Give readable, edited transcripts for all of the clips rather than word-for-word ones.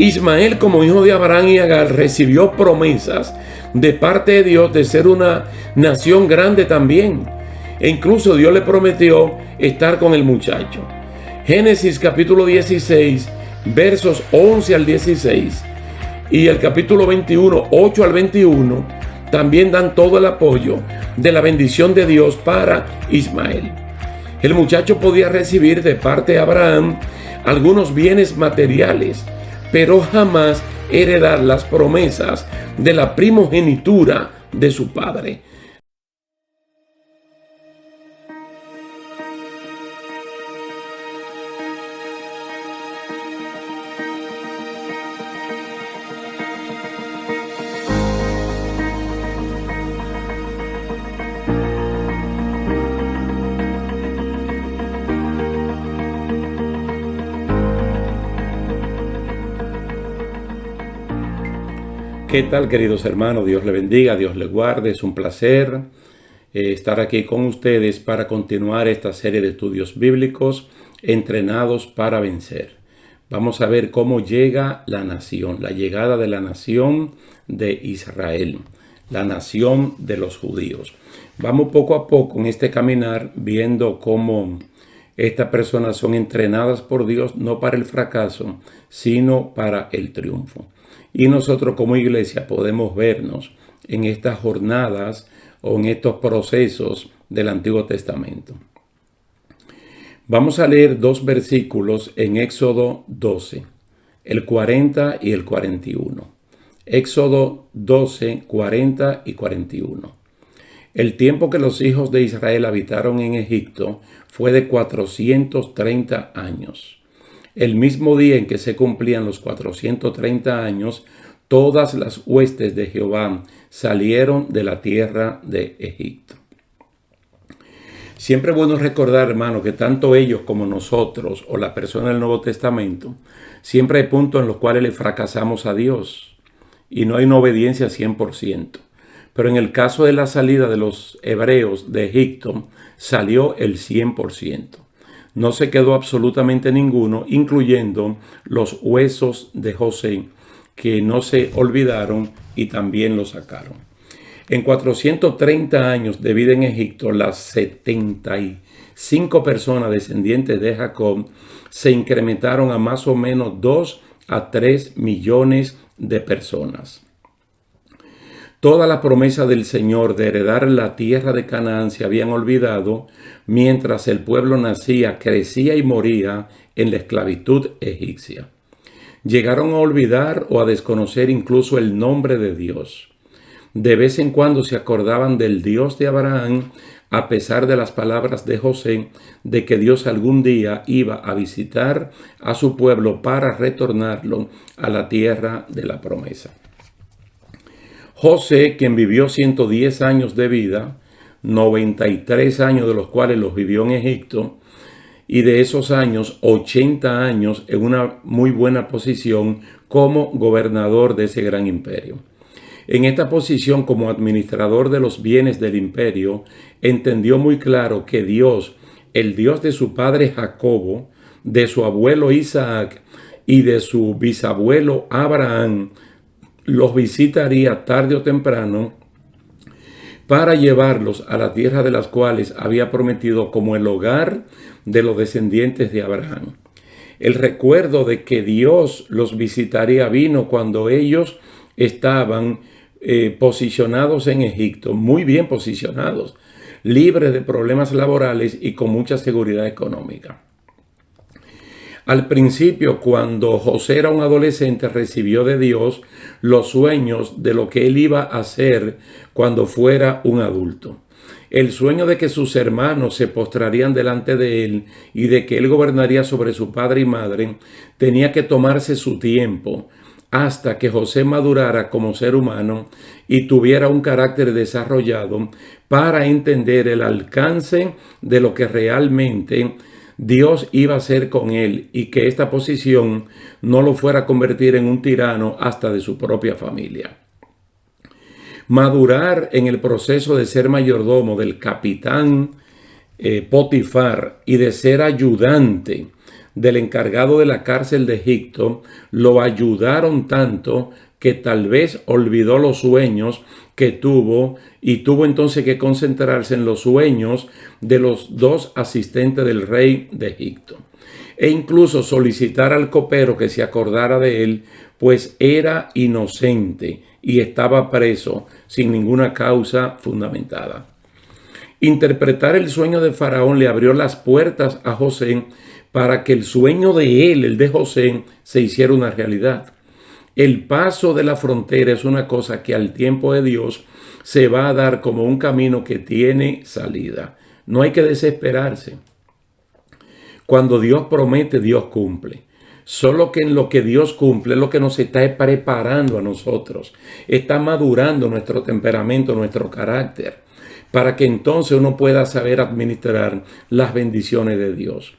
Ismael, como hijo de Abraham y Agar, recibió promesas de parte de Dios de ser una nación grande también. E incluso Dios le prometió estar con el muchacho. Génesis capítulo 16, versos 11 al 16 y el capítulo 21, 8 al 21, también dan todo el apoyo de la bendición de Dios para Ismael. El muchacho podía recibir de parte de Abraham algunos bienes materiales, pero jamás heredar las promesas de la primogenitura de su padre. ¿Qué tal, queridos hermanos? Dios le bendiga, Dios le guarde. Es un placer estar aquí con ustedes para continuar esta serie de estudios bíblicos entrenados para vencer. Vamos a ver cómo llega la nación, la llegada de la nación de Israel, la nación de los judíos. Vamos poco a poco en este caminar viendo cómo estas personas son entrenadas por Dios no para el fracaso, sino para el triunfo. Y nosotros como iglesia podemos vernos en estas jornadas o en estos procesos del Antiguo Testamento. Vamos a leer dos versículos en Éxodo 12, el 40 y el 41. Éxodo 12, 40 y 41. El tiempo que los hijos de Israel habitaron en Egipto fue de 430 años. El mismo día en que se cumplían los 430 años, todas las huestes de Jehová salieron de la tierra de Egipto. Siempre es bueno recordar, hermano, que tanto ellos como nosotros o la persona del Nuevo Testamento, siempre hay puntos en los cuales le fracasamos a Dios y no hay una obediencia 100%. Pero en el caso de la salida de los hebreos de Egipto, salió el 100%. No se quedó absolutamente ninguno, incluyendo los huesos de José, que no se olvidaron y también lo sacaron. En 430 años de vida en Egipto, las 75 personas descendientes de Jacob se incrementaron a más o menos 2 a 3 millones de personas. Toda la promesa del Señor de heredar la tierra de Canaán se habían olvidado mientras el pueblo nacía, crecía y moría en la esclavitud egipcia. Llegaron a olvidar o a desconocer incluso el nombre de Dios. De vez en cuando se acordaban del Dios de Abraham, a pesar de las palabras de José de que Dios algún día iba a visitar a su pueblo para retornarlo a la tierra de la promesa. José, quien vivió 110 años de vida, 93 años de los cuales los vivió en Egipto, y de esos años, 80 años en una muy buena posición como gobernador de ese gran imperio. En esta posición como administrador de los bienes del imperio, entendió muy claro que Dios, el Dios de su padre Jacobo, de su abuelo Isaac y de su bisabuelo Abraham, los visitaría tarde o temprano para llevarlos a la tierra de las cuales había prometido como el hogar de los descendientes de Abraham. El recuerdo de que Dios los visitaría vino cuando ellos estaban posicionados en Egipto, muy bien posicionados, libres de problemas laborales y con mucha seguridad económica. Al principio, cuando José era un adolescente, recibió de Dios los sueños de lo que él iba a hacer cuando fuera un adulto. El sueño de que sus hermanos se postrarían delante de él y de que él gobernaría sobre su padre y madre tenía que tomarse su tiempo hasta que José madurara como ser humano y tuviera un carácter desarrollado para entender el alcance de lo que realmente Dios iba a hacer con él y que esta posición no lo fuera a convertir en un tirano hasta de su propia familia. Madurar en el proceso de ser mayordomo del capitán Potifar y de ser ayudante del encargado de la cárcel de Egipto lo ayudaron tanto que tal vez olvidó los sueños que tuvo y tuvo entonces que concentrarse en los sueños de los dos asistentes del rey de Egipto. E incluso solicitar al copero que se acordara de él, pues era inocente y estaba preso sin ninguna causa fundamentada. Interpretar el sueño de Faraón le abrió las puertas a José para que el sueño de él, el de José, se hiciera una realidad. El paso de la frontera es una cosa que al tiempo de Dios se va a dar como un camino que tiene salida. No hay que desesperarse. Cuando Dios promete, Dios cumple. Solo que en lo que Dios cumple es lo que nos está preparando a nosotros. Está madurando nuestro temperamento, nuestro carácter, para que entonces uno pueda saber administrar las bendiciones de Dios.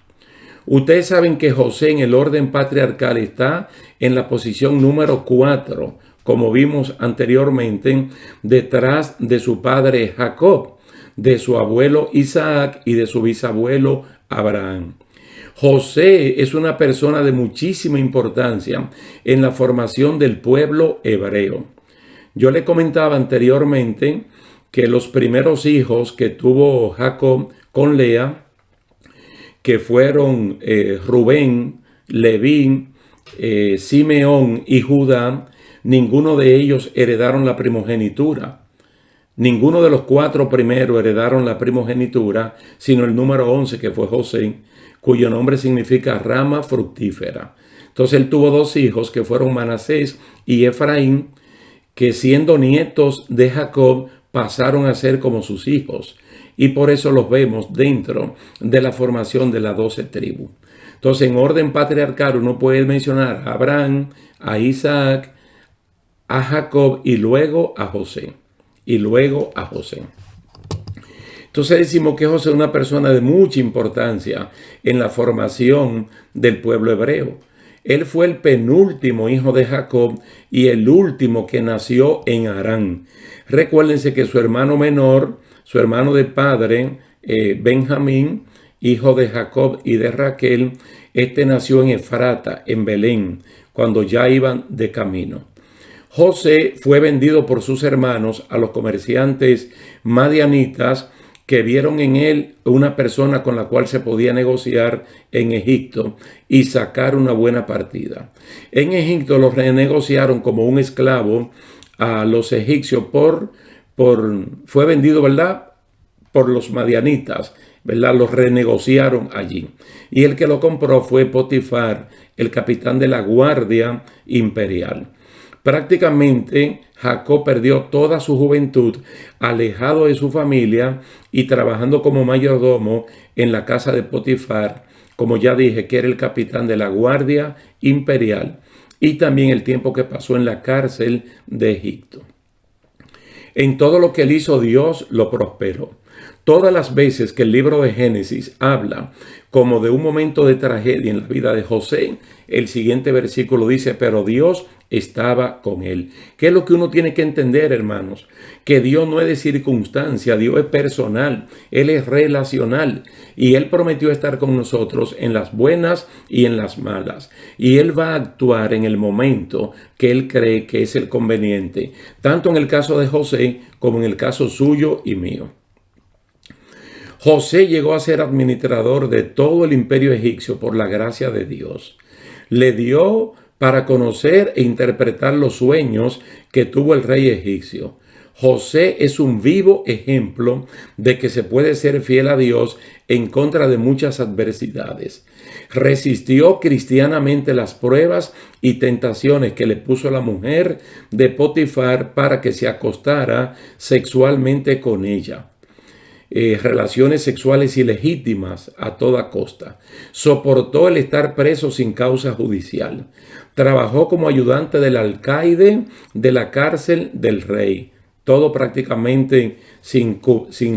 Ustedes saben que José en el orden patriarcal está en la posición número 4, como vimos anteriormente, detrás de su padre Jacob, de su abuelo Isaac y de su bisabuelo Abraham. José es una persona de muchísima importancia en la formación del pueblo hebreo. Yo le comentaba anteriormente que los primeros hijos que tuvo Jacob con Lea, que fueron Rubén, Leví, Simeón y Judá, ninguno de ellos heredaron la primogenitura. Ninguno de los 4 primeros heredaron la primogenitura, sino el número 11, que fue José, cuyo nombre significa rama fructífera. Entonces él tuvo 2 hijos que fueron Manasés y Efraín, que siendo nietos de Jacob pasaron a ser como sus hijos. Y por eso los vemos dentro de la formación de las 12 tribus. Entonces en orden patriarcal uno puede mencionar a Abraham, a Isaac, a Jacob y luego a José. Entonces decimos que José es una persona de mucha importancia en la formación del pueblo hebreo. Él fue el penúltimo hijo de Jacob y el último que nació en Harán. Recuérdense que su hermano menor, su hermano de padre, Benjamín, hijo de Jacob y de Raquel, nació en Efrata, en Belén, cuando ya iban de camino. José fue vendido por sus hermanos a los comerciantes madianitas, que vieron en él una persona con la cual se podía negociar en Egipto y sacar una buena partida. En Egipto lo renegociaron como un esclavo a los egipcios fue vendido, ¿verdad?, por los madianitas, ¿verdad? Los renegociaron allí. Y el que lo compró fue Potifar, el capitán de la guardia imperial. Prácticamente Jacob perdió toda su juventud alejado de su familia y trabajando como mayordomo en la casa de Potifar, como ya dije, que era el capitán de la guardia imperial, y también el tiempo que pasó en la cárcel de Egipto. En todo lo que él hizo, Dios lo prosperó. Todas las veces que el libro de Génesis habla como de un momento de tragedia en la vida de José, el siguiente versículo dice, pero Dios estaba con él. ¿Qué es lo que uno tiene que entender, hermanos? Que Dios no es de circunstancia, Dios es personal, Él es relacional y Él prometió estar con nosotros en las buenas y en las malas. Y Él va a actuar en el momento que Él cree que es el conveniente, tanto en el caso de José como en el caso suyo y mío. José llegó a ser administrador de todo el imperio egipcio por la gracia de Dios. Le dio para conocer e interpretar los sueños que tuvo el rey egipcio. José es un vivo ejemplo de que se puede ser fiel a Dios en contra de muchas adversidades. Resistió cristianamente las pruebas y tentaciones que le puso la mujer de Potifar para que se acostara sexualmente con ella. Relaciones sexuales ilegítimas a toda costa. Soportó el estar preso sin causa judicial. Trabajó como ayudante del alcaide de la cárcel del rey. Todo prácticamente sin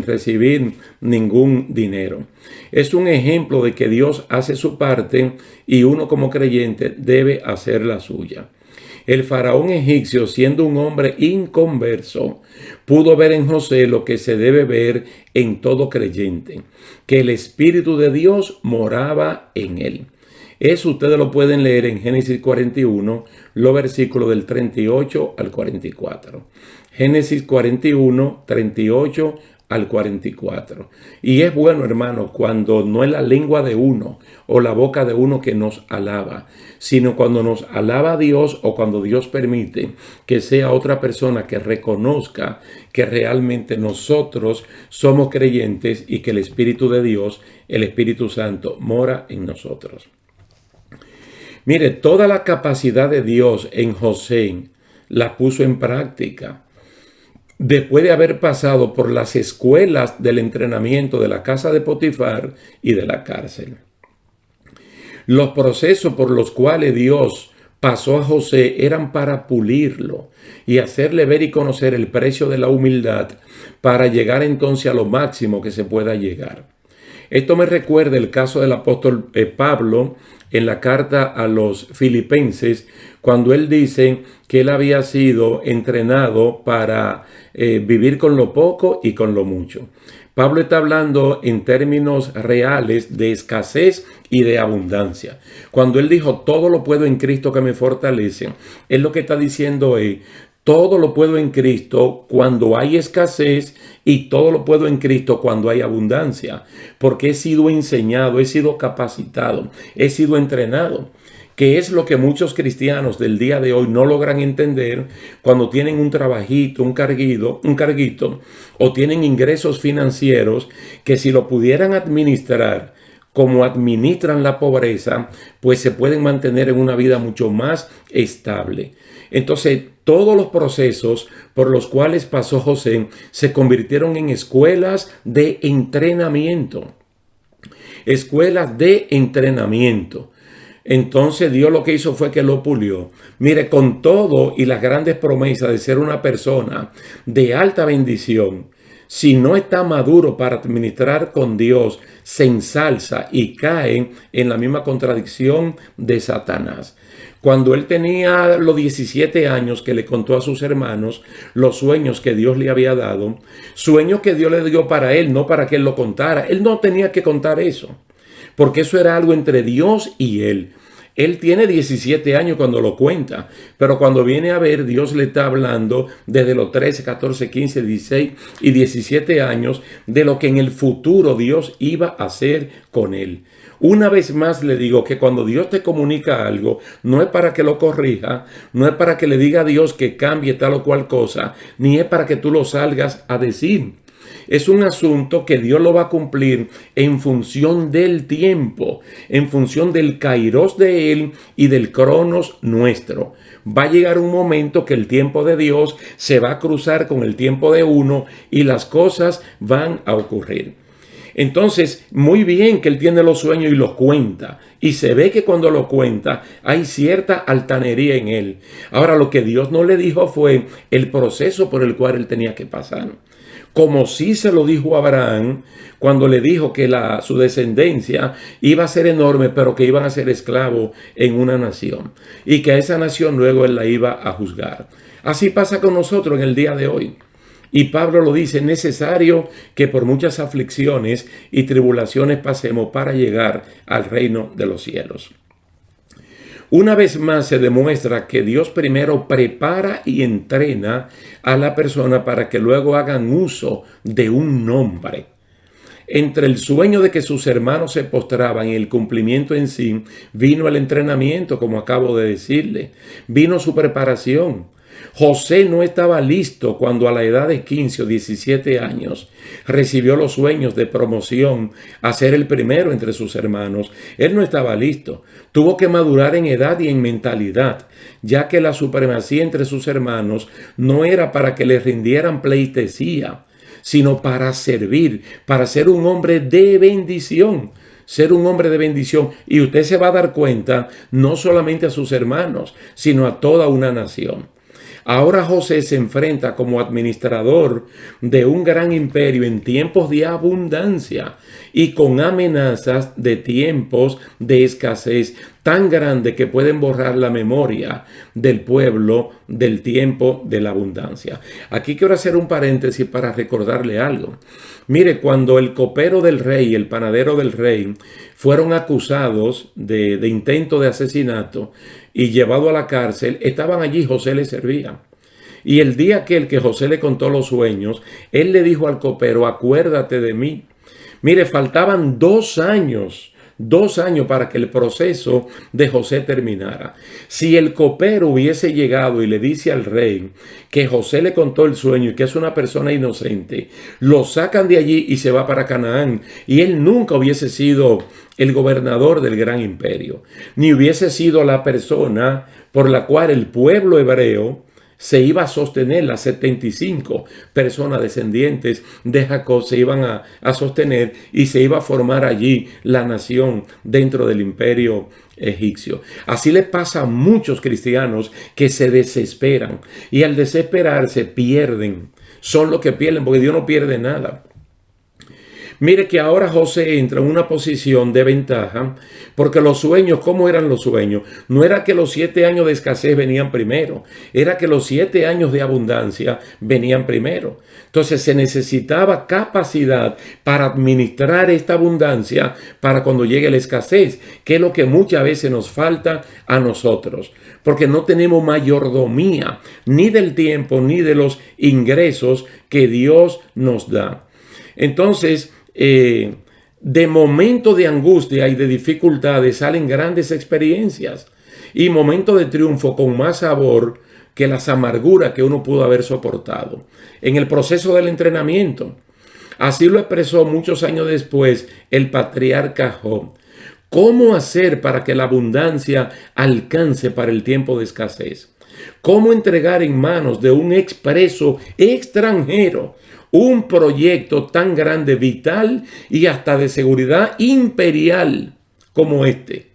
recibir ningún dinero. Es un ejemplo de que Dios hace su parte y uno como creyente debe hacer la suya. El faraón egipcio, siendo un hombre inconverso, pudo ver en José lo que se debe ver en todo creyente, que el Espíritu de Dios moraba en él. Eso ustedes lo pueden leer en Génesis 41, los versículos del 38 al 44. Génesis 41, 38 al 44. Y es bueno, hermano, cuando no es la lengua de uno o la boca de uno que nos alaba, sino cuando nos alaba Dios o cuando Dios permite que sea otra persona que reconozca que realmente nosotros somos creyentes y que el Espíritu de Dios, el Espíritu Santo, mora en nosotros. Mire, toda la capacidad de Dios en José la puso en práctica. Después de haber pasado por las escuelas del entrenamiento de la casa de Potifar y de la cárcel. Los procesos por los cuales Dios pasó a José eran para pulirlo y hacerle ver y conocer el precio de la humildad para llegar entonces a lo máximo que se pueda llegar. Esto me recuerda el caso del apóstol Pablo en la carta a los Filipenses, cuando él dice que él había sido entrenado para vivir con lo poco y con lo mucho. Pablo está hablando en términos reales de escasez y de abundancia. Cuando él dijo, todo lo puedo en Cristo que me fortalece, él lo que está diciendo es, todo lo puedo en Cristo cuando hay escasez y todo lo puedo en Cristo cuando hay abundancia, porque he sido enseñado, he sido capacitado, he sido entrenado, que es lo que muchos cristianos del día de hoy no logran entender cuando tienen un trabajito, un carguito, o tienen ingresos financieros que si lo pudieran administrar como administran la pobreza, pues se pueden mantener en una vida mucho más estable. Entonces, todos los procesos por los cuales pasó José se convirtieron en escuelas de entrenamiento. Escuelas de entrenamiento. Entonces Dios lo que hizo fue que lo pulió. Mire, con todo y las grandes promesas de ser una persona de alta bendición, si no está maduro para administrar con Dios, se ensalza y cae en la misma contradicción de Satanás. Cuando él tenía los 17 años que le contó a sus hermanos los sueños que Dios le había dado, sueños que Dios le dio para él, no para que él lo contara. Él no tenía que contar eso, porque eso era algo entre Dios y él. Él tiene 17 años cuando lo cuenta, pero cuando viene a ver, Dios le está hablando desde los 13, 14, 15, 16 y 17 años de lo que en el futuro Dios iba a hacer con él. Una vez más le digo que cuando Dios te comunica algo, no es para que lo corrija, no es para que le diga a Dios que cambie tal o cual cosa, ni es para que tú lo salgas a decir. Es un asunto que Dios lo va a cumplir en función del tiempo, en función del kairos de Él y del cronos nuestro. Va a llegar un momento que el tiempo de Dios se va a cruzar con el tiempo de uno y las cosas van a ocurrir. Entonces, muy bien que él tiene los sueños y los cuenta. Y se ve que cuando lo cuenta hay cierta altanería en él. Ahora, lo que Dios no le dijo fue el proceso por el cual él tenía que pasar. Como sí se lo dijo a Abraham cuando le dijo que su descendencia iba a ser enorme, pero que iban a ser esclavos en una nación. Y que a esa nación luego él la iba a juzgar. Así pasa con nosotros en el día de hoy. Y Pablo lo dice, es necesario que por muchas aflicciones y tribulaciones pasemos para llegar al reino de los cielos. Una vez más se demuestra que Dios primero prepara y entrena a la persona para que luego hagan uso de un nombre. Entre el sueño de que sus hermanos se postraban y el cumplimiento en sí, vino el entrenamiento, como acabo de decirle, vino su preparación. José no estaba listo cuando a la edad de 15 o 17 años recibió los sueños de promoción a ser el primero entre sus hermanos. Él no estaba listo. Tuvo que madurar en edad y en mentalidad, ya que la supremacía entre sus hermanos no era para que le rindieran pleitesía, sino para servir, para ser un hombre de bendición. Ser un hombre de bendición. Y usted se va a dar cuenta, no solamente a sus hermanos, sino a toda una nación. Ahora José se enfrenta como administrador de un gran imperio en tiempos de abundancia y con amenazas de tiempos de escasez tan grande que pueden borrar la memoria del pueblo del tiempo de la abundancia. Aquí quiero hacer un paréntesis para recordarle algo. Mire, cuando el copero del rey, el panadero del rey, fueron acusados de intento de asesinato y llevados a la cárcel, estaban allí, José les servía. Y el día aquel que José le contó los sueños, él le dijo al copero, acuérdate de mí. Mire, faltaban 2 años para que el proceso de José terminara. Si el copero hubiese llegado y le dice al rey que José le contó el sueño y que es una persona inocente, lo sacan de allí y se va para Canaán. Y él nunca hubiese sido el gobernador del gran imperio, ni hubiese sido la persona por la cual el pueblo hebreo se iba a sostener. Las 75 personas descendientes de Jacob se iban a sostener y se iba a formar allí la nación dentro del imperio egipcio. Así le pasa a muchos cristianos que se desesperan y al desesperarse pierden. Son los que pierden, porque Dios no pierde nada. Mire que ahora José entra en una posición de ventaja, porque los sueños, ¿cómo eran los sueños? No era que los 7 años de escasez venían primero, era que los 7 años de abundancia venían primero. Entonces se necesitaba capacidad para administrar esta abundancia para cuando llegue la escasez, que es lo que muchas veces nos falta a nosotros, porque no tenemos mayordomía ni del tiempo ni de los ingresos que Dios nos da. Entonces, de momentos de angustia y de dificultades salen grandes experiencias y momentos de triunfo con más sabor que las amarguras que uno pudo haber soportado en el proceso del entrenamiento. Así lo expresó muchos años después el patriarca Job. ¿Cómo hacer para que la abundancia alcance para el tiempo de escasez? ¿Cómo entregar en manos de un expreso extranjero un proyecto tan grande, vital y hasta de seguridad imperial como este?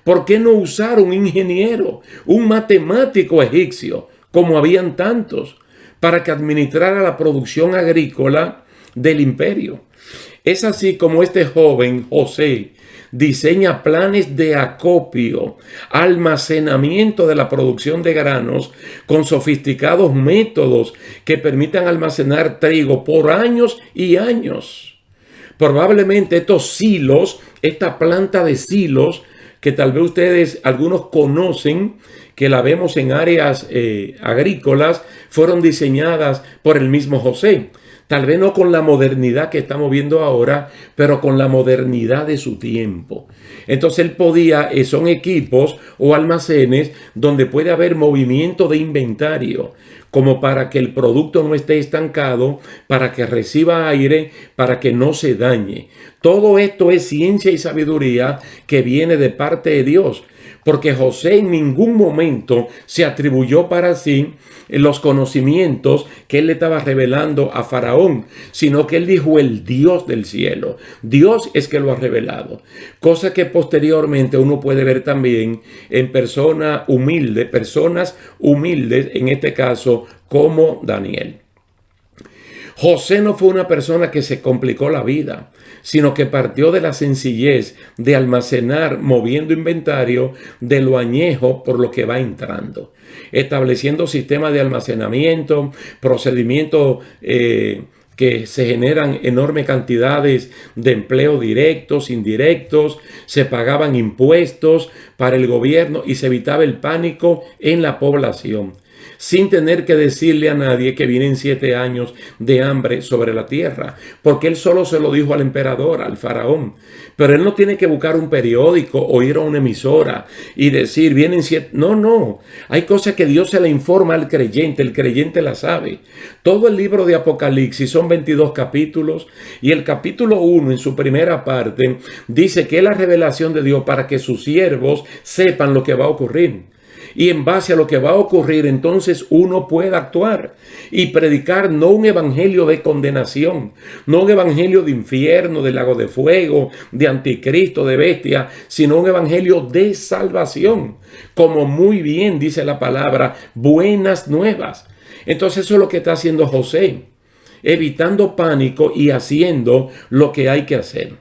¿Por qué no usar un ingeniero, un matemático egipcio, como habían tantos, para que administrara la producción agrícola del imperio? Es así como este joven José diseña planes de acopio, almacenamiento de la producción de granos con sofisticados métodos que permitan almacenar trigo por años y años. Probablemente estos silos, esta planta de silos, que tal vez ustedes, algunos conocen, que la vemos en áreas agrícolas, fueron diseñadas por el mismo José. Tal vez no con la modernidad que estamos viendo ahora, pero con la modernidad de su tiempo. Entonces él podía, son equipos o almacenes donde puede haber movimiento de inventario, como para que el producto no esté estancado, para que reciba aire, para que no se dañe. Todo esto es ciencia y sabiduría que viene de parte de Dios, porque José en ningún momento se atribuyó para sí los conocimientos que él le estaba revelando a Faraón, sino que él dijo el Dios del cielo. Dios es que lo ha revelado. Cosa que posteriormente uno puede ver también en personas humildes, en este caso como Daniel. José no fue una persona que se complicó la vida, sino que partió de la sencillez de almacenar, moviendo inventario de lo añejo por lo que va entrando, estableciendo sistemas de almacenamiento, procedimientos que se generan enormes cantidades de empleo directos, indirectos, se pagaban impuestos para el gobierno y se evitaba el pánico en la población, sin tener que decirle a nadie que vienen 7 años de hambre sobre la tierra, porque él solo se lo dijo al emperador, al faraón. Pero él no tiene que buscar un periódico o ir a una emisora y decir, vienen 7. No. Hay cosas que Dios se le informa al creyente, el creyente la sabe. Todo el libro de Apocalipsis son 22 capítulos y el capítulo 1 en su primera parte dice que es la revelación de Dios para que sus siervos sepan lo que va a ocurrir. Y en base a lo que va a ocurrir, entonces uno puede actuar y predicar no un evangelio de condenación, no un evangelio de infierno, de lago de fuego, de anticristo, de bestia, sino un evangelio de salvación, como muy bien dice la palabra, buenas nuevas. Entonces eso es lo que está haciendo José, evitando pánico y haciendo lo que hay que hacer.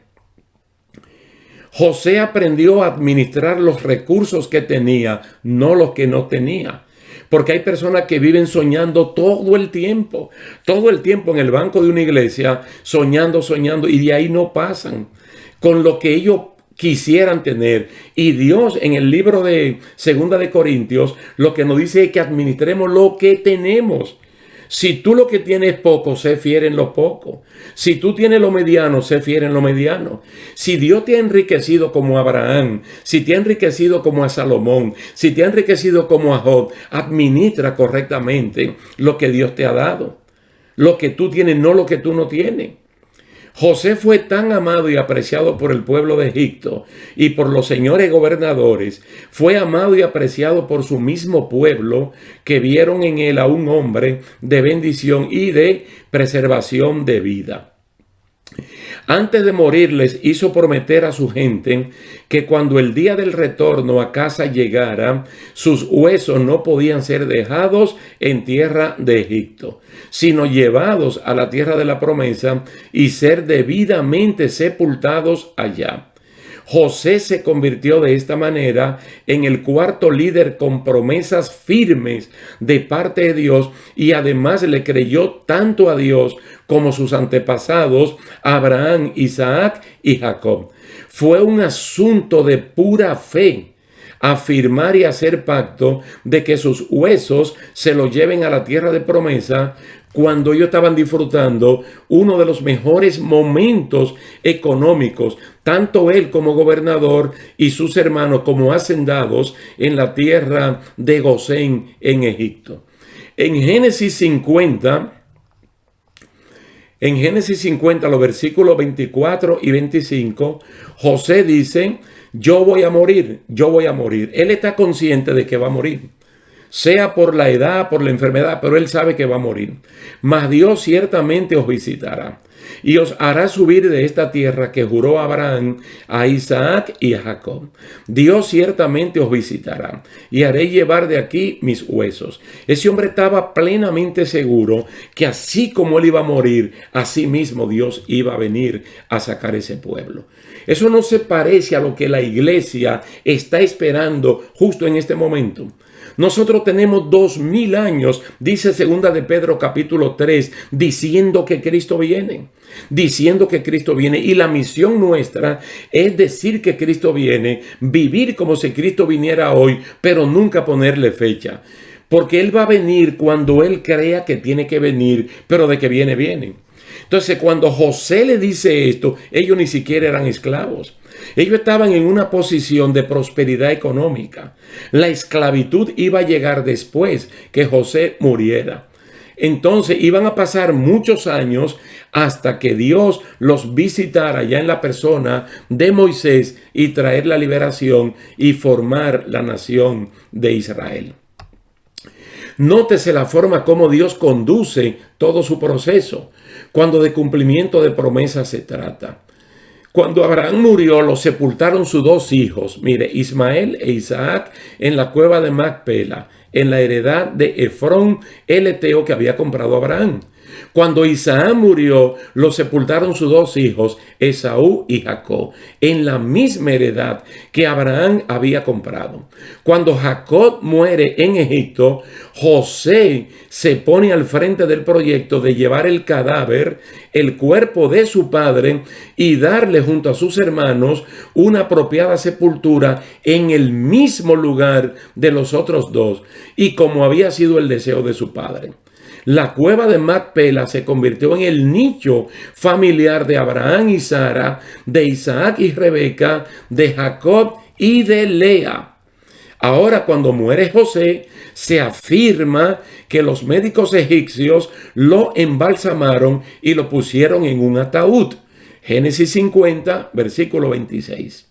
José aprendió a administrar los recursos que tenía, no los que no tenía. Porque hay personas que viven soñando todo el tiempo en el banco de una iglesia, soñando, y de ahí no pasan. Con lo que ellos quisieran tener. Y Dios en el libro de Segunda de Corintios lo que nos dice es que administremos lo que tenemos. Si tú lo que tienes es poco, sé fiel en lo poco. Si tú tienes lo mediano, sé fiel en lo mediano. Si Dios te ha enriquecido como a Abraham, si te ha enriquecido como a Salomón, si te ha enriquecido como a Job, administra correctamente lo que Dios te ha dado. Lo que tú tienes, no lo que tú no tienes. José fue tan amado y apreciado por el pueblo de Egipto y por los señores gobernadores, fue amado y apreciado por su mismo pueblo, que vieron en él a un hombre de bendición y de preservación de vida. Antes de morir les hizo prometer a su gente que cuando el día del retorno a casa llegara, sus huesos no podían ser dejados en tierra de Egipto, sino llevados a la tierra de la promesa y ser debidamente sepultados allá. José se convirtió de esta manera en el cuarto líder con promesas firmes de parte de Dios, y además le creyó tanto a Dios como sus antepasados Abraham, Isaac y Jacob. Fue un asunto de pura fe afirmar y hacer pacto de que sus huesos se los lleven a la tierra de promesa, cuando ellos estaban disfrutando uno de los mejores momentos económicos, tanto él como gobernador y sus hermanos como hacendados en la tierra de Gosén en Egipto. En Génesis 50, los versículos 24 y 25, José dice: yo voy a morir. Él está consciente de que va a morir, sea por la edad, por la enfermedad, pero él sabe que va a morir. Mas Dios ciertamente os visitará y os hará subir de esta tierra que juró a Abraham, a Isaac y a Jacob. Dios ciertamente os visitará y haré llevar de aquí mis huesos. Ese hombre estaba plenamente seguro que así como él iba a morir, así mismo Dios iba a venir a sacar ese pueblo. Eso no se parece a lo que la iglesia está esperando justo en este momento. Nosotros tenemos 2000 años, dice segunda de Pedro capítulo 3, diciendo que Cristo viene. Y la misión nuestra es decir que Cristo viene, vivir como si Cristo viniera hoy, pero nunca ponerle fecha. Porque Él va a venir cuando Él crea que tiene que venir, pero de que viene, viene. Entonces, cuando José le dice esto, ellos ni siquiera eran esclavos. Ellos estaban en una posición de prosperidad económica. La esclavitud iba a llegar después que José muriera. Entonces iban a pasar muchos años hasta que Dios los visitara ya en la persona de Moisés y traer la liberación y formar la nación de Israel. Nótese la forma como Dios conduce todo su proceso cuando de cumplimiento de promesas se trata. Cuando Abraham murió, lo sepultaron sus dos hijos, Ismael e Isaac, en la cueva de Macpela, en la heredad de Efrón el heteo que había comprado Abraham. Cuando Isaac murió, lo sepultaron sus dos hijos, Esaú y Jacob, en la misma heredad que Abraham había comprado. Cuando Jacob muere en Egipto, José se pone al frente del proyecto de llevar el cadáver, el cuerpo de su padre, y darle junto a sus hermanos una apropiada sepultura en el mismo lugar de los otros dos, y como había sido el deseo de su padre. La cueva de Macpela se convirtió en el nicho familiar de Abraham y Sara, de Isaac y Rebeca, de Jacob y de Lea. Ahora, cuando muere José, se afirma que los médicos egipcios lo embalsamaron y lo pusieron en un ataúd. Génesis 50, versículo 26.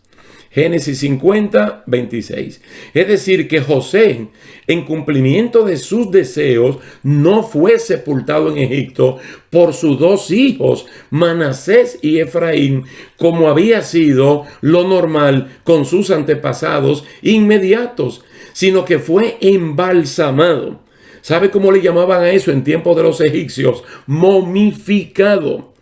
Génesis 50, 26. Es decir, que José, en cumplimiento de sus deseos, no fue sepultado en Egipto por sus dos hijos, Manasés y Efraín, como había sido lo normal con sus antepasados inmediatos, sino que fue embalsamado. ¿Sabe cómo le llamaban a eso en tiempos de los egipcios? Momificado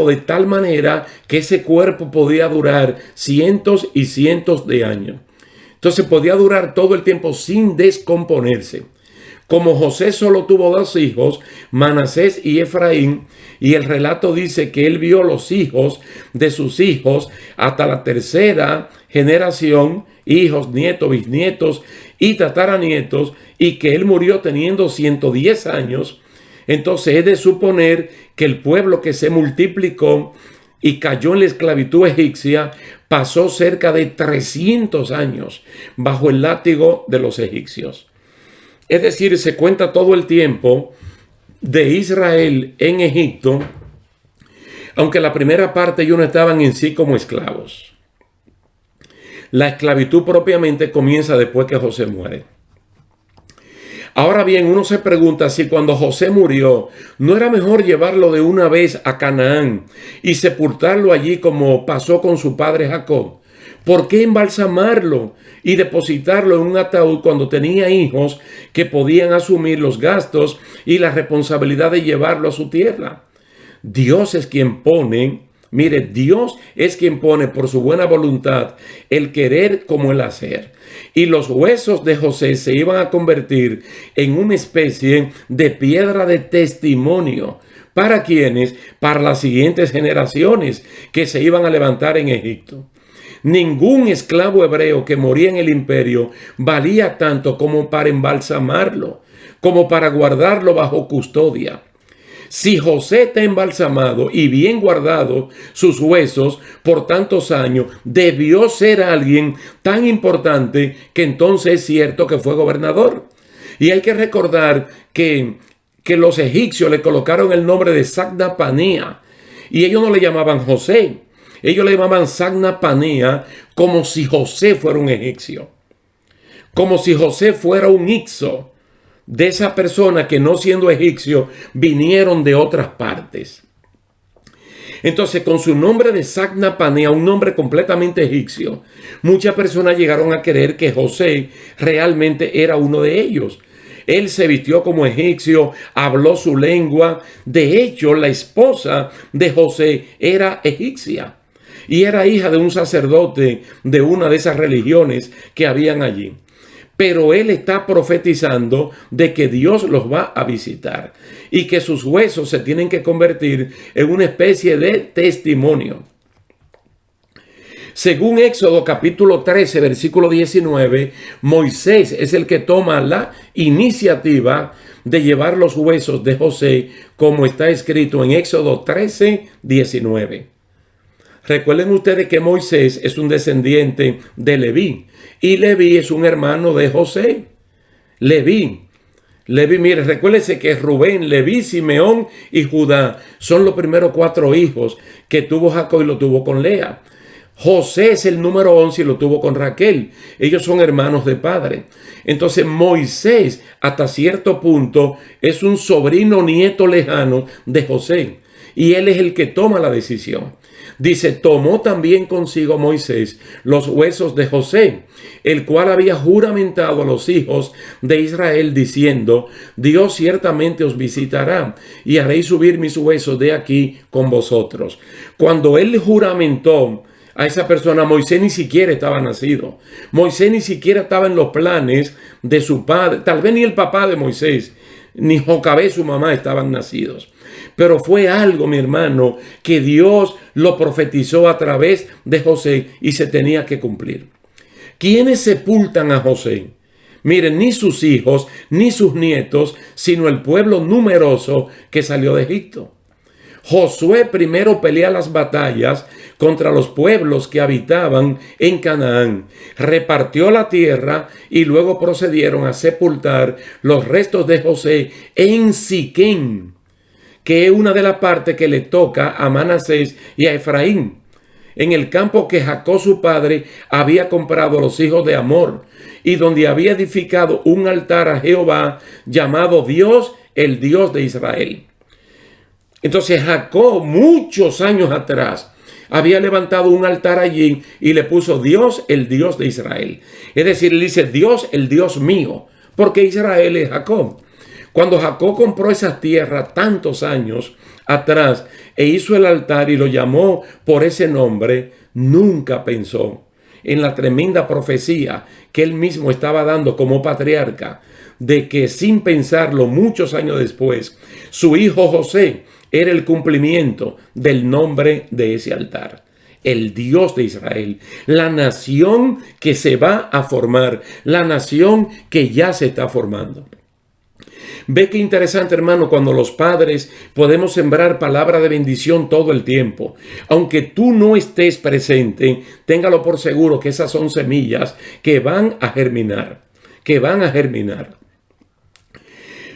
de tal manera que ese cuerpo podía durar cientos y cientos de años. Entonces podía durar todo el tiempo sin descomponerse. Como José solo tuvo 2 hijos, Manasés y Efraín, y el relato dice que él vio los hijos de sus hijos hasta la 3ª generación, hijos, nietos, bisnietos y tataranietos, y que él murió teniendo 110 años. Entonces es de suponer que el pueblo que se multiplicó y cayó en la esclavitud egipcia pasó cerca de 300 años bajo el látigo de los egipcios. Es decir, se cuenta todo el tiempo de Israel en Egipto, aunque la primera parte ellos no estaban en sí como esclavos. La esclavitud propiamente comienza después que José muere. Ahora bien, uno se pregunta si cuando José murió, ¿no era mejor llevarlo de una vez a Canaán y sepultarlo allí como pasó con su padre Jacob? ¿Por qué embalsamarlo y depositarlo en un ataúd cuando tenía hijos que podían asumir los gastos y la responsabilidad de llevarlo a su tierra? Dios es quien pone, mire, Dios es quien pone por su buena voluntad el querer como el hacer. Y los huesos de José se iban a convertir en una especie de piedra de testimonio. ¿Para quiénes? Para las siguientes generaciones que se iban a levantar en Egipto. Ningún esclavo hebreo que moría en el imperio valía tanto como para embalsamarlo, como para guardarlo bajo custodia. Si José está embalsamado y bien guardado sus huesos por tantos años, debió ser alguien tan importante que entonces es cierto que fue gobernador. Y hay que recordar que los egipcios le colocaron el nombre de Sagna Panea y ellos no le llamaban José. Ellos le llamaban Sagna Panea como si José fuera un egipcio, como si José fuera un Ixo de esa persona que no siendo egipcio vinieron de otras partes. Entonces, con su nombre de Sagna Panea, un nombre completamente egipcio, muchas personas llegaron a creer que José realmente era uno de ellos. Él se vistió como egipcio, habló su lengua. De hecho, la esposa de José era egipcia y era hija de un sacerdote de una de esas religiones que habían allí. Pero él está profetizando de que Dios los va a visitar y que sus huesos se tienen que convertir en una especie de testimonio. Según Éxodo capítulo 13, versículo 19, Moisés es el que toma la iniciativa de llevar los huesos de José, como está escrito en Éxodo 13, 19. Recuerden ustedes que Moisés es un descendiente de Leví y Leví es un hermano de José. Leví, mire, recuérdense que Rubén, Leví, Simeón y Judá son los primeros 4 hijos que tuvo Jacob y lo tuvo con Lea. José es el número 11 y lo tuvo con Raquel. Ellos son hermanos de padre. Entonces Moisés hasta cierto punto es un sobrino nieto lejano de José y él es el que toma la decisión. Dice, tomó también consigo Moisés los huesos de José, el cual había juramentado a los hijos de Israel diciendo, Dios ciertamente os visitará y haréis subir mis huesos de aquí con vosotros. Cuando él juramentó a esa persona, Moisés ni siquiera estaba nacido. Moisés ni siquiera estaba en los planes de su padre. Tal vez ni el papá de Moisés, ni Jocabé, su mamá, estaban nacidos. Pero fue algo, mi hermano, que Dios lo profetizó a través de José y se tenía que cumplir. ¿Quiénes sepultan a José? Miren, ni sus hijos, ni sus nietos, sino el pueblo numeroso que salió de Egipto. Josué primero pelea las batallas contra los pueblos que habitaban en Canaán, repartió la tierra y luego procedieron a sepultar los restos de José en Siquem, que es una de las partes que le toca a Manasés y a Efraín, en el campo que Jacob su padre había comprado a los hijos de Amor y donde había edificado un altar a Jehová llamado Dios, el Dios de Israel. Entonces Jacob muchos años atrás había levantado un altar allí y le puso Dios, el Dios de Israel. Es decir, él dice Dios, el Dios mío, porque Israel es Jacob. Cuando Jacob compró esas tierras tantos años atrás e hizo el altar y lo llamó por ese nombre, nunca pensó en la tremenda profecía que él mismo estaba dando como patriarca, de que sin pensarlo muchos años después, su hijo José era el cumplimiento del nombre de ese altar. El Dios de Israel, la nación que se va a formar, la nación que ya se está formando. Ve qué interesante, hermano, cuando los padres podemos sembrar palabra de bendición todo el tiempo. Aunque tú no estés presente, téngalo por seguro que esas son semillas que van a germinar,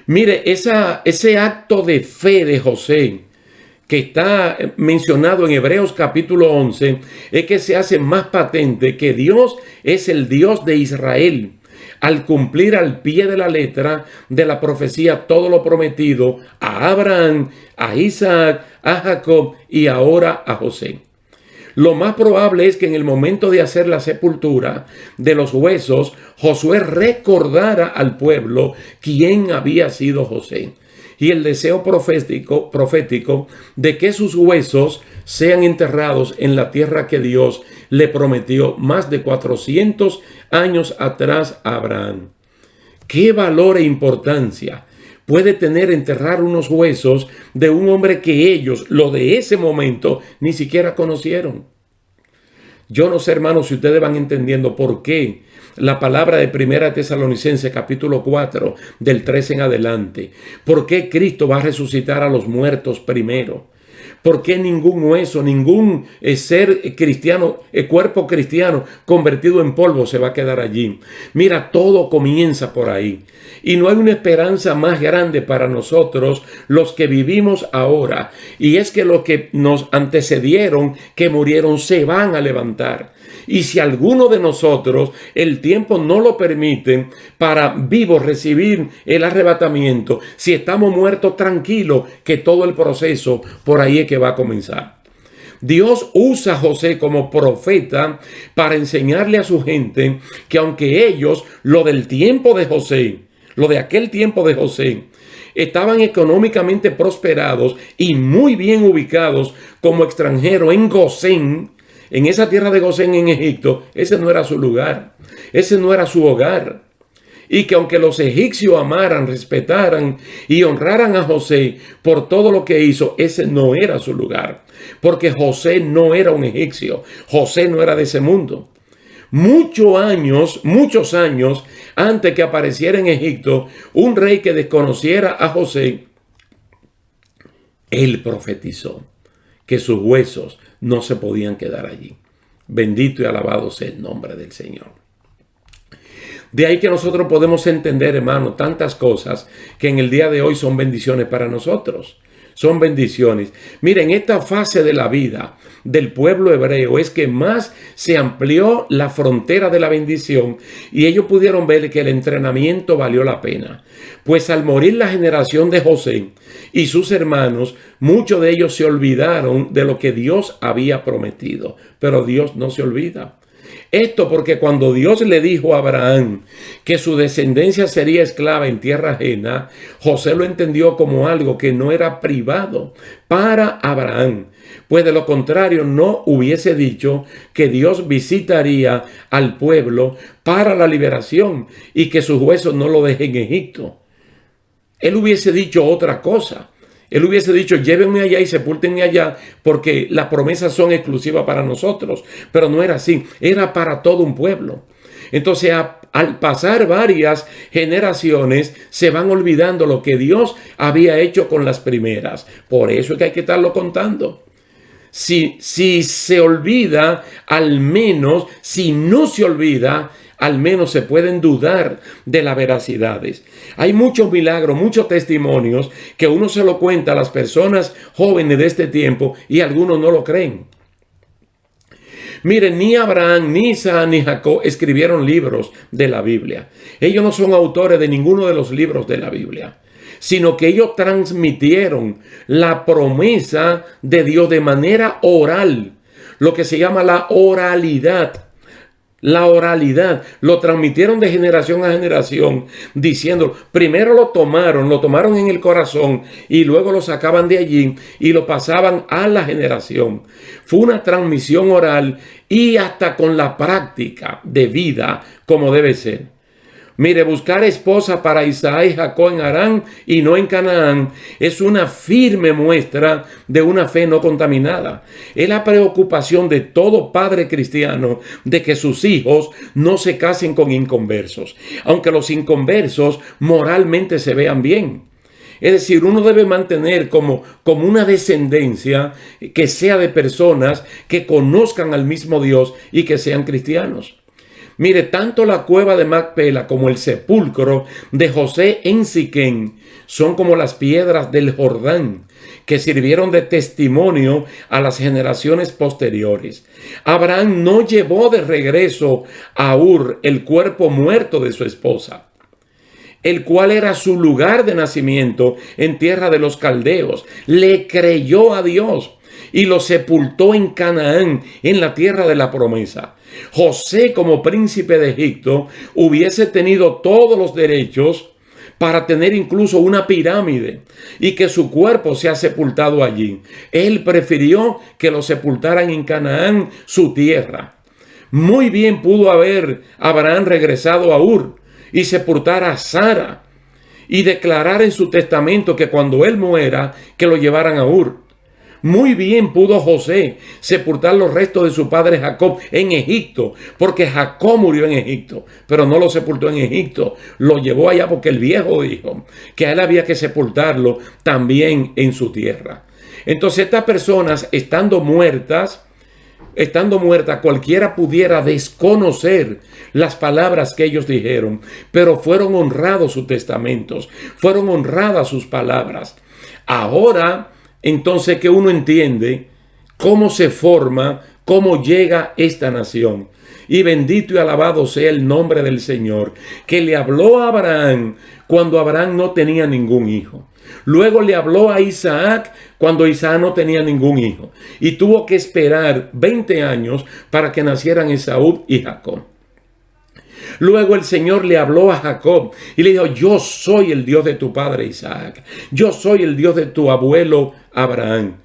Mire, ese acto de fe de José que está mencionado en Hebreos capítulo 11, es que se hace más patente que Dios es el Dios de Israel, al cumplir al pie de la letra de la profecía todo lo prometido a Abraham, a Isaac, a Jacob y ahora a José. Lo más probable es que en el momento de hacer la sepultura de los huesos, Josué recordara al pueblo quién había sido José. Y el deseo profético de que sus huesos sean enterrados en la tierra que Dios le prometió más de 400 años atrás a Abraham. ¿Qué valor e importancia puede tener enterrar unos huesos de un hombre que ellos, lo de ese momento, ni siquiera conocieron? Yo no sé, hermanos, si ustedes van entendiendo por qué la palabra de 1 Tesalonicenses capítulo 4 del 13 en adelante. ¿Por qué Cristo va a resucitar a los muertos primero? ¿Por qué ningún hueso, ningún ser cristiano, cuerpo cristiano convertido en polvo se va a quedar allí? Mira, todo comienza por ahí. Y no hay una esperanza más grande para nosotros, los que vivimos ahora. Y es que los que nos antecedieron, que murieron, se van a levantar. Y si alguno de nosotros el tiempo no lo permite para vivos recibir el arrebatamiento, si estamos muertos, tranquilos, que todo el proceso por ahí es que va a comenzar. Dios usa a José como profeta para enseñarle a su gente que aunque ellos, lo del tiempo de José, lo de aquel tiempo de José, estaban económicamente prosperados y muy bien ubicados como extranjeros en Gosén, en esa tierra de Gosén en Egipto, ese no era su lugar, ese no era su hogar. Y que aunque los egipcios amaran, respetaran y honraran a José por todo lo que hizo, ese no era su lugar. Porque José no era un egipcio, José no era de ese mundo. Muchos años antes que apareciera en Egipto un rey que desconociera a José, él profetizó que sus huesos no se podían quedar allí. Bendito y alabado sea el nombre del Señor. De ahí que nosotros podemos entender, hermano, tantas cosas que en el día de hoy son bendiciones para nosotros. Son bendiciones. Miren, esta fase de la vida del pueblo hebreo es que más se amplió la frontera de la bendición y ellos pudieron ver que el entrenamiento valió la pena. Pues al morir la generación de José y sus hermanos, muchos de ellos se olvidaron de lo que Dios había prometido. Pero Dios no se olvida. Esto porque cuando Dios le dijo a Abraham que su descendencia sería esclava en tierra ajena, José lo entendió como algo que no era privado para Abraham. Pues de lo contrario no hubiese dicho que Dios visitaría al pueblo para la liberación y que sus huesos no lo dejen en Egipto. Él hubiese dicho otra cosa. Él hubiese dicho, llévenme allá y sepúltenme allá porque las promesas son exclusivas para nosotros. Pero no era así, era para todo un pueblo. Entonces, al pasar varias generaciones, se van olvidando lo que Dios había hecho con las primeras. Por eso es que hay que estarlo contando. Si se olvida, al menos, si no se olvida, al menos se pueden dudar de las veracidades. Hay muchos milagros, muchos testimonios que uno se lo cuenta a las personas jóvenes de este tiempo y algunos no lo creen. Miren, ni Abraham, ni Isaac, ni Jacob escribieron libros de la Biblia. Ellos no son autores de ninguno de los libros de la Biblia, sino que ellos transmitieron la promesa de Dios de manera oral, lo que se llama la oralidad. La oralidad, lo transmitieron de generación a generación, diciendo, primero lo tomaron en el corazón y luego lo sacaban de allí y lo pasaban a la generación. Fue una transmisión oral y hasta con la práctica de vida como debe ser. Mire, buscar esposa para Isaac y Jacob en Harán y no en Canaán es una firme muestra de una fe no contaminada. Es la preocupación de todo padre cristiano de que sus hijos no se casen con inconversos, aunque los inconversos moralmente se vean bien. Es decir, uno debe mantener como una descendencia que sea de personas que conozcan al mismo Dios y que sean cristianos. Mire, tanto la cueva de Macpela como el sepulcro de José en Siquén son como las piedras del Jordán, que sirvieron de testimonio a las generaciones posteriores. Abraham no llevó de regreso a Ur el cuerpo muerto de su esposa, el cual era su lugar de nacimiento en tierra de los caldeos. Le creyó a Dios y lo sepultó en Canaán, en la tierra de la promesa. José, como príncipe de Egipto, hubiese tenido todos los derechos para tener incluso una pirámide y que su cuerpo sea sepultado allí. Él prefirió que lo sepultaran en Canaán, su tierra. Muy bien pudo haber Abraham regresado a Ur y sepultar a Sara y declarar en su testamento que cuando él muera, que lo llevaran a Ur. Muy bien pudo José sepultar los restos de su padre Jacob en Egipto, porque Jacob murió en Egipto, pero no lo sepultó en Egipto, lo llevó allá porque el viejo dijo que a él había que sepultarlo también en su tierra. Entonces estas personas, estando muertas, cualquiera pudiera desconocer las palabras que ellos dijeron, pero fueron honrados sus testamentos, fueron honradas sus palabras. Ahora, entonces, que uno entiende cómo se forma, cómo llega esta nación. Y bendito y alabado sea el nombre del Señor, que le habló a Abraham cuando Abraham no tenía ningún hijo. Luego le habló a Isaac cuando Isaac no tenía ningún hijo. Y tuvo que esperar 20 años para que nacieran Esaú y Jacob. Luego el Señor le habló a Jacob y le dijo: yo soy el Dios de tu padre Isaac. Yo soy el Dios de tu abuelo Abraham.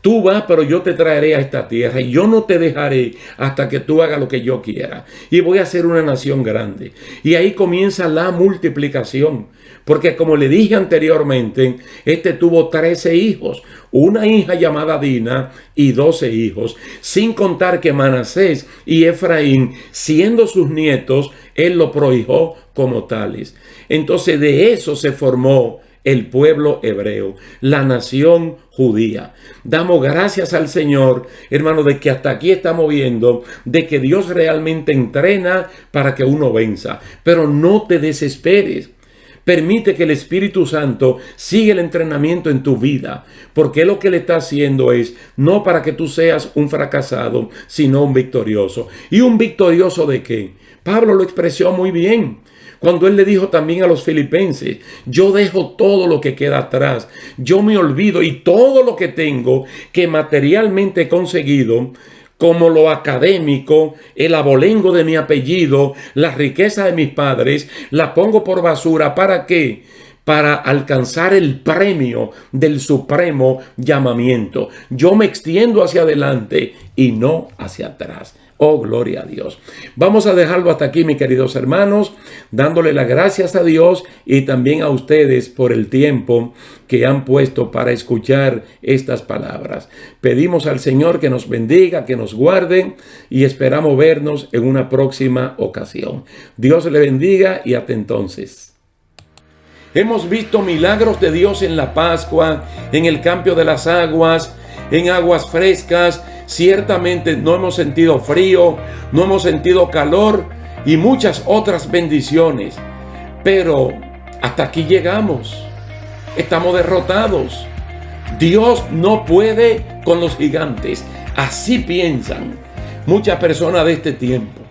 Tú vas, pero yo te traeré a esta tierra y yo no te dejaré hasta que tú hagas lo que yo quiera. Y voy a hacer una nación grande. Y ahí comienza la multiplicación. Porque como le dije anteriormente, tuvo 13 hijos, una hija llamada Dina y 12 hijos, sin contar que Manasés y Efraín, siendo sus nietos, él lo prohijó como tales. Entonces de eso se formó el pueblo hebreo, la nación judía. Damos gracias al Señor, hermano, de que hasta aquí estamos viendo de que Dios realmente entrena para que uno venza. Pero no te desesperes. Permite que el Espíritu Santo siga el entrenamiento en tu vida, porque lo que le está haciendo es no para que tú seas un fracasado, sino un victorioso. ¿Y un victorioso de qué? Pablo lo expresó muy bien cuando él le dijo también a los filipenses: yo dejo todo lo que queda atrás, yo me olvido y todo lo que tengo que materialmente he conseguido, como lo académico, el abolengo de mi apellido, la riqueza de mis padres, la pongo por basura. ¿Para qué? Para alcanzar el premio del supremo llamamiento. Yo me extiendo hacia adelante y no hacia atrás. Oh, gloria a Dios. Vamos a dejarlo hasta aquí, mis queridos hermanos, dándole las gracias a Dios y también a ustedes por el tiempo que han puesto para escuchar estas palabras. Pedimos al Señor que nos bendiga, que nos guarde y esperamos vernos en una próxima ocasión. Dios le bendiga y hasta entonces. Hemos visto milagros de Dios en la Pascua, en el cambio de las aguas, en aguas frescas. Ciertamente no hemos sentido frío, no hemos sentido calor y muchas otras bendiciones. Pero hasta aquí llegamos. Estamos derrotados. Dios no puede con los gigantes. Así piensan muchas personas de este tiempo.